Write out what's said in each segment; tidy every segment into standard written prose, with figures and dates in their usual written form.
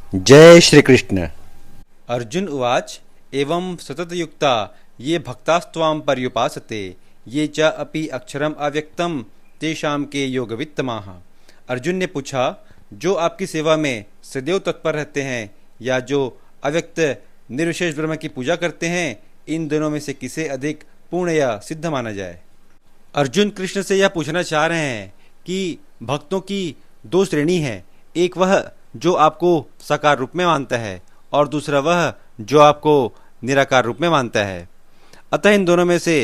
जय श्री कृष्ण। अर्जुन उवाच एवं सततयुक्ता ये भक्तास्त्वां पर्युपासते ये च अपि अक्षरम अव्यक्तम तेषां के योगवित्तमाः। अर्जुन ने पूछा, जो आपकी सेवा में सदैव तत्पर रहते हैं या जो अव्यक्त निर्विशेष ब्रह्म की पूजा करते हैं, इन दोनों में से किसे अधिक पूर्ण या सिद्ध माना जाए। अर्जुन कृष्ण से यह पूछना चाह रहे हैं कि भक्तों की दो श्रेणी है। एक वह जो आपको साकार रूप में मानता है और दूसरा वह जो आपको निराकार रूप में मानता है। अतः इन दोनों में से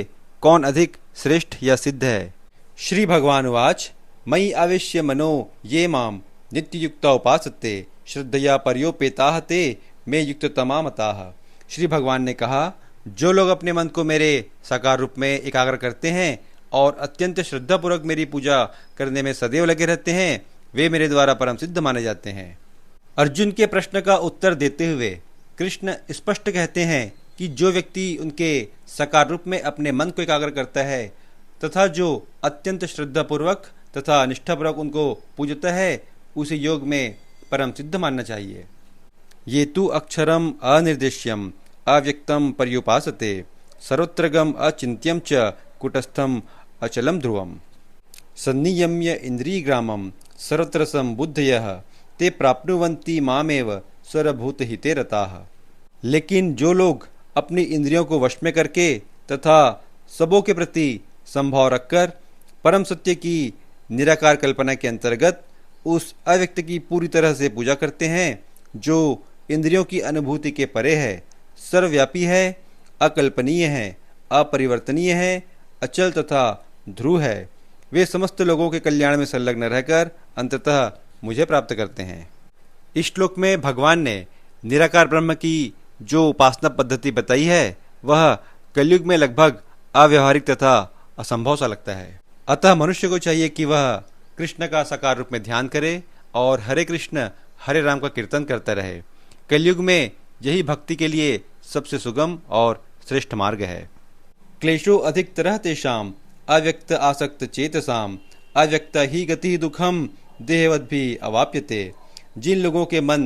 कौन अधिक श्रेष्ठ या सिद्ध है। श्री भगवान उवाच मयि आवेश्य मनो ये माम नित्ययुक्ता उपासते श्रद्धया पर्योपेताः ते मे युक्ततमा मताः। श्री भगवान ने कहा, जो लोग अपने मन को मेरे साकार रूप में एकाग्र करते हैं और अत्यंत श्रद्धापूर्वक मेरी पूजा करने में सदैव लगे रहते हैं, वे मेरे द्वारा परम सिद्ध माने जाते हैं। अर्जुन के प्रश्न का उत्तर देते हुए कृष्ण स्पष्ट कहते हैं कि जो व्यक्ति उनके साकार रूप में अपने मन को एकाग्र करता है तथा जो अत्यंत श्रद्धापूर्वक तथा निष्ठापूर्वक उनको पूजता है, उसे योग में परम सिद्ध मानना चाहिए। ये तु अक्षरम अनिर्देश्यम अव्यक्तम पर्युपासते सर्वत्रगम अचिन्त्यम च कुटस्थम अचलम ध्रुवम सन्नियम्य इंद्रियग्रामम सर्वत्र संबुद्धयः ते प्राप्नुवन्ति मामेव सर्वभूतहिते रताः। लेकिन जो लोग अपनी इंद्रियों को वश में करके तथा सबों के प्रति संभाव रखकर परम सत्य की निराकार कल्पना के अंतर्गत उस अव्यक्त की पूरी तरह से पूजा करते हैं, जो इंद्रियों की अनुभूति के परे है, सर्वव्यापी है, अकल्पनीय है, अपरिवर्तनीय है, अचल तथा ध्रुव है, वे समस्त लोगों के कल्याण में संलग्न रहकर अंततः मुझे प्राप्त करते हैं। इस श्लोक में भगवान ने निराकार ब्रह्म की जो उपासना पद्धति बताई है, वह कलयुग में लगभग अव्यवहारिक तथा असंभव सा लगता है। अतः मनुष्य को चाहिए कि वह कृष्ण का साकार रूप में ध्यान करे और हरे कृष्ण हरे राम का कीर्तन करता रहे। कलयुग में यही भक्ति के लिए सबसे सुगम और श्रेष्ठ मार्ग है। क्लेशो अधिक तरह तेषाम अव्यक्त आसक्त चेतसाम अव्यक्त ही गति दुखम देहवद्भि अवाप्यते। जिन लोगों के मन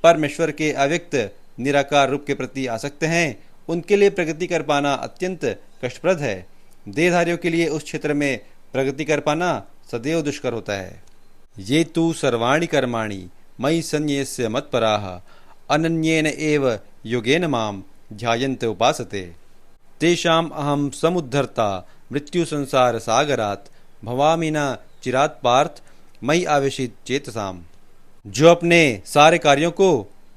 परमेश्वर के अव्यक्त निराकार रूप के प्रति आसक्त हैं, उनके लिए प्रगति कर पाना अत्यंत कष्टप्रद है। देहधारियों के लिए उस क्षेत्र में प्रगति कर पाना सदैव दुष्कर होता है। ये तु सर्वाणि कर्माणि मयि सन्न्यस्य मत्पराः अनन्येन एव योगेन माम ध्यायन्ते उपासते तेषाम अहम समुद्धर्ता मृत्यु संसार सागरात भवामि न चिरात पार्थ मयि आवेशित चेतसाम। जो अपने सारे कार्यों को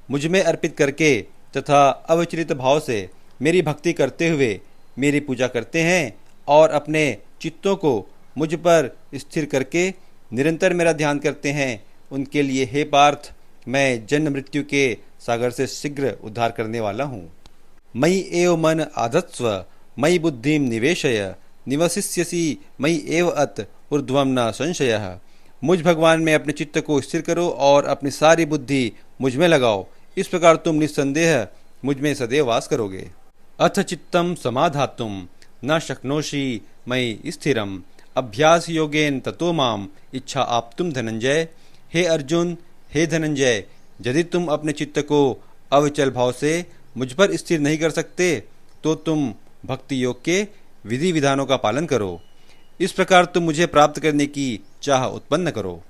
मुझ में अर्पित करके तथा अविचलित भाव से मेरी भक्ति करते हुए मेरी पूजा करते हैं और अपने चित्तों को मुझ पर स्थिर करके निरंतर मेरा ध्यान करते हैं, उनके लिए हे पार्थ मैं जन्म मृत्यु के सागर से शीघ्र उद्धार करने वाला हूँ। मयि एव मन आधत्स्व मयि बुद्धिम निवेशय निवसिष्यसि मयि एव अत ऊर्ध्वं न संशयः। मुझ भगवान में अपने चित्त को स्थिर करो और अपनी सारी बुद्धि मुझ में लगाओ, इस प्रकार तुम निस्संदेह मुझ में सदैव वास करोगे। अथ चित्तम समाधातुम न शक्नोषि मयि स्थिरम अभ्यास योगेन ततो माम इच्छा आप्तुम धनंजय। हे अर्जुन, हे धनंजय, यदि तुम अपने चित्त को अविचल भाव से मुझ पर स्थिर नहीं कर सकते तो तुम भक्ति योग के विधि विधानों का पालन करो। इस प्रकार तुम मुझे प्राप्त करने की चाह उत्पन्न करो।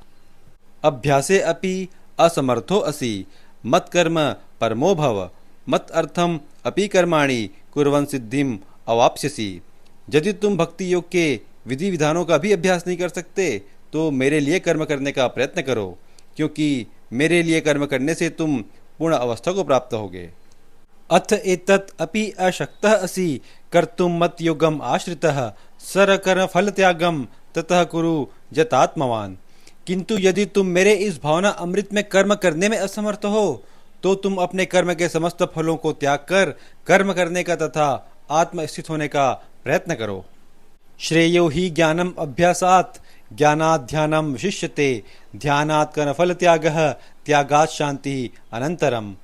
अभ्यासे अपि असमर्थो असि मत कर्म परमो भव मत अर्थम अपि कर्माणि कुर्वन् सिद्धिम अवाप्स्यसि। यदि तुम भक्ति योग के विधि विधानों का भी अभ्यास नहीं कर सकते तो मेरे लिए कर्म करने का प्रयत्न करो, क्योंकि मेरे लिए कर्म करने से तुम पूर्ण अवस्था को प्राप्त होगे। अथ एतत् अपि अशक्तः असि कर्तुं मत योगम आश्रितः सरकर्म फल त्यागम ततः कुरु यतात्मवान। किंतु यदि तुम मेरे इस भावना अमृत में कर्म करने में असमर्थ हो तो तुम अपने कर्म के समस्त फलों को त्याग कर कर्म करने का तथा आत्म स्थित होने का प्रयत्न करो। श्रेयो ही ज्ञानम अभ्यासात् ज्ञानात् ध्यानम विशिष्यते ध्यानात् कर्मफल त्यागः त्यागात् शांति अनंतरम।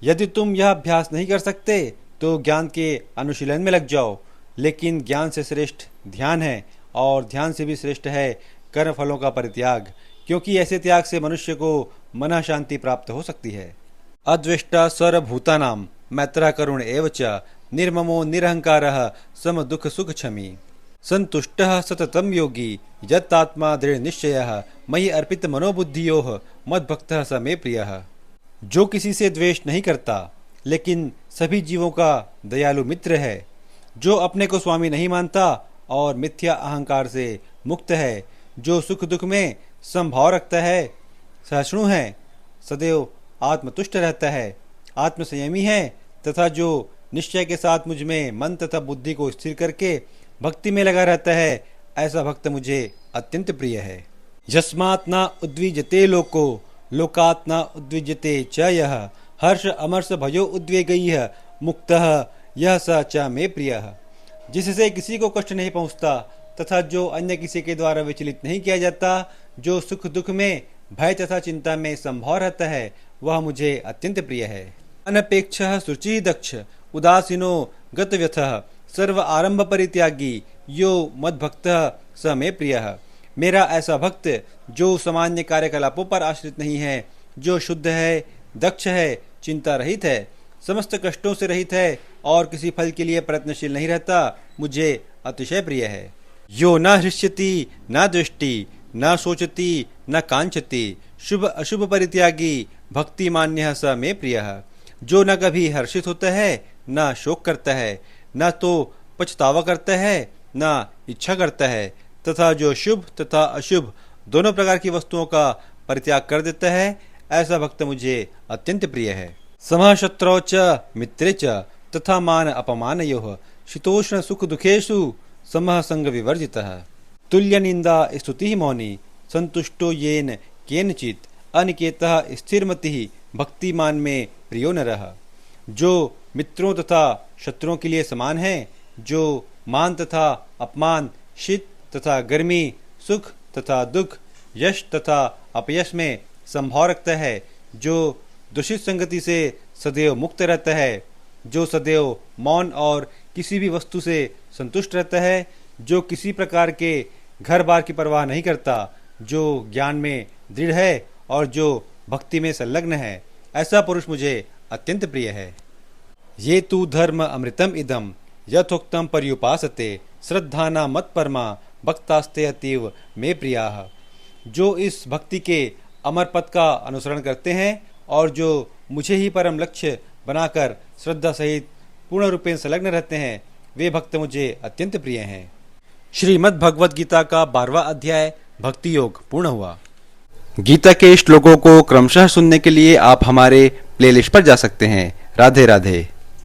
यदि तुम यह अभ्यास नहीं कर सकते तो ज्ञान के अनुशीलन में लग जाओ, लेकिन ज्ञान से श्रेष्ठ ध्यान है और ध्यान से भी श्रेष्ठ है कर्म फलों का परित्याग, क्योंकि ऐसे त्याग से मनुष्य को मन शांति प्राप्त हो सकती है। अद्वेष्टा सर्वभूतानां मैत्रः करुण एव च निर्ममो निरहंकारः सम दुख सुख क्षमी संतुष्टः सततं योगी यत्तात्मा दृढ़ निश्चयः मयि अर्पित मनोबुद्धियोः मद्भक्तः स मे प्रियः। जो किसी से द्वेष नहीं करता लेकिन सभी जीवों का दयालु मित्र है, जो अपने को स्वामी नहीं मानता और मिथ्या अहंकार से मुक्त है, जो सुख दुख में समभाव रखता है, सहिष्णु है, सदैव आत्मतुष्ट रहता है, आत्मसंयमी है तथा जो निश्चय के साथ मुझ में मन तथा बुद्धि को स्थिर करके भक्ति में लगा रहता है, ऐसा भक्त मुझे अत्यंत प्रिय है। यस्मात् न उद्विजते लोको लोकात् न उद्विजते च यः हर्ष अमर्ष भयो उद्वेगैः मुक्तः यह स च मे प्रियः। जिससे किसी को कष्ट नहीं पहुँचता तथा जो अन्य किसी के द्वारा विचलित नहीं किया जाता, जो सुख दुख में भय तथा चिंता में संभाव रहता है, वह मुझे अत्यंत प्रिय है। अनपेक्षः शुचिः दक्ष उदासीनो गतव्यथः सर्व आरंभ परित्यागी यो मद्भक्तः स मे प्रियः। मेरा ऐसा भक्त जो सामान्य कार्यकलापों पर आश्रित नहीं है, जो शुद्ध है, दक्ष है, चिंता रहित है, समस्त कष्टों से रहित है और किसी फल के लिए प्रयत्नशील नहीं रहता, मुझे अतिशय प्रिय है। यो न हृष्यति न द्वेष्टि न शोचति न कांक्षति शुभ अशुभ परित्यागी भक्ति मान्यः स मे प्रियः। जो न कभी हर्षित होता है, न शोक करता है, न तो पछतावा करता है, न इच्छा करता है तथा जो शुभ तथा अशुभ दोनों प्रकार की वस्तुओं का परित्याग कर देता है, ऐसा भक्त मुझे अत्यंत प्रिय है। समः शत्रौ च मित्रे च तथा मान अपमानयोः शीतोष्ण सुख दुखेषु समः संग विवर्जितः तुल्य निंदा स्तुतिः मौनी संतुष्टो येन केनचित् अनिकेतः स्थिरमतिः भक्तिमान में प्रियो नरः। जो मित्रों तथा शत्रुओं के लिए समान है, जो मान तथा अपमान, शीत तथा गर्मी, सुख तथा दुख, यश तथा अपयश में संभाव रखता है, जो दूषित संगति से सदैव मुक्त रहता है, जो सदैव मौन और किसी भी वस्तु से संतुष्ट रहता है, जो किसी प्रकार के घर बार की परवाह नहीं करता, जो ज्ञान में दृढ़ है और जो भक्ति में संलग्न है, ऐसा पुरुष मुझे अत्यंत प्रिय है। ये तु धर्म अमृतम इदम यथोक्तम पर्युपासते श्रद्धाना मत परमा भक्तास्ते अतीव मे प्रियाः। जो इस भक्ति के अमर पद का अनुसरण करते हैं और जो मुझे ही परम लक्ष्य बनाकर श्रद्धा सहित पूर्ण रूपेण संलग्न रहते हैं, वे भक्त मुझे अत्यंत प्रिय हैं। श्रीमद् भगवद गीता का 12वां अध्याय भक्ति योग पूर्ण हुआ। गीता के श्लोकों को क्रमशः सुनने के लिए आप हमारे प्लेलिस्ट पर जा सकते हैं। राधे राधे।